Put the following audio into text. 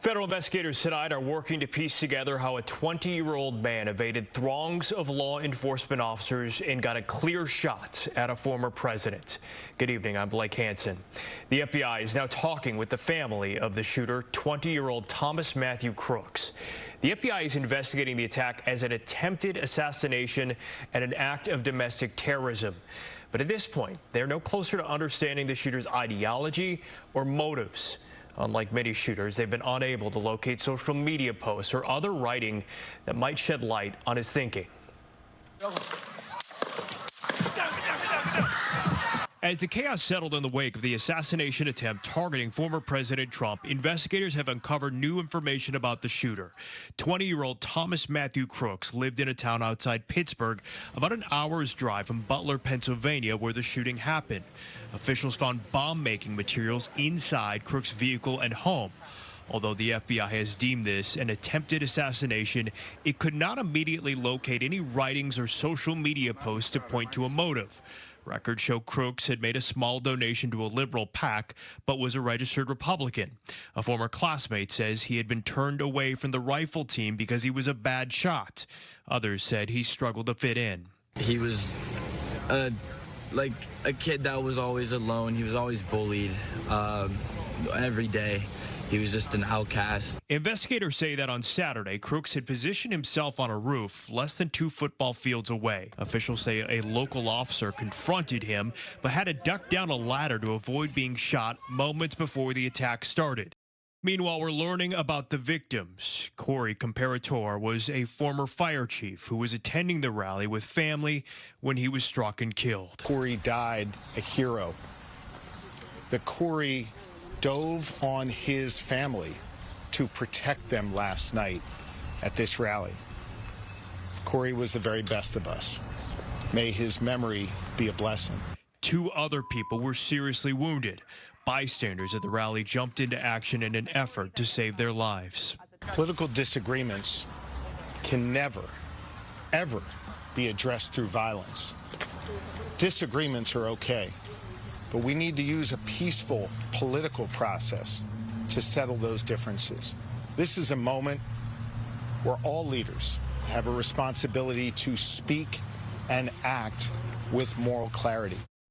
Federal investigators tonight are working to piece together how a 20-year-old man evaded throngs of law enforcement officers and got a clear shot at a former president. Good evening, I'm Blake Hansen. The FBI is now talking with the family of the shooter, 20-year-old Thomas Matthew Crooks. The FBI is investigating the attack as an attempted assassination and an act of domestic terrorism. But at this point, they're no closer to understanding the shooter's ideology or motives. Unlike many shooters, they've been unable to locate social media posts or other writing that might shed light on his thinking. As the chaos settled in the wake of the assassination attempt targeting former President Trump, investigators have uncovered new information about the shooter. 20-year-old Thomas Matthew Crooks lived in a town outside Pittsburgh, about an hour's drive from Butler, Pennsylvania, where the shooting happened. Officials found bomb-making materials inside Crooks' vehicle and home. Although the FBI has deemed this an attempted assassination, it could not immediately locate any writings or social media posts to point to a motive. Records show Crooks had made a small donation to a liberal PAC, but was a registered Republican. A former classmate says he had been turned away from the rifle team because he was a bad shot. Others said he struggled to fit in. He was like a kid that was always alone. He was always bullied every day. He was just an outcast. Investigators say that on Saturday, Crooks had positioned himself on a roof less than 2 football fields away. Officials say a local officer confronted him, but had to duck down a ladder to avoid being shot moments before the attack started. Meanwhile, we're learning about the victims. Corey Comparator was a former fire chief who was attending the rally with family when he was struck and killed. Corey died a hero. The Corey dove on his family to protect them last night at this rally. Corey was the very best of us. May his memory be a blessing. 2 other people were seriously wounded. Bystanders at the rally jumped into action in an effort to save their lives. Political disagreements can never, ever be addressed through violence. Disagreements are okay, but we need to use a peaceful political process to settle those differences. This is a moment where all leaders have a responsibility to speak and act with moral clarity.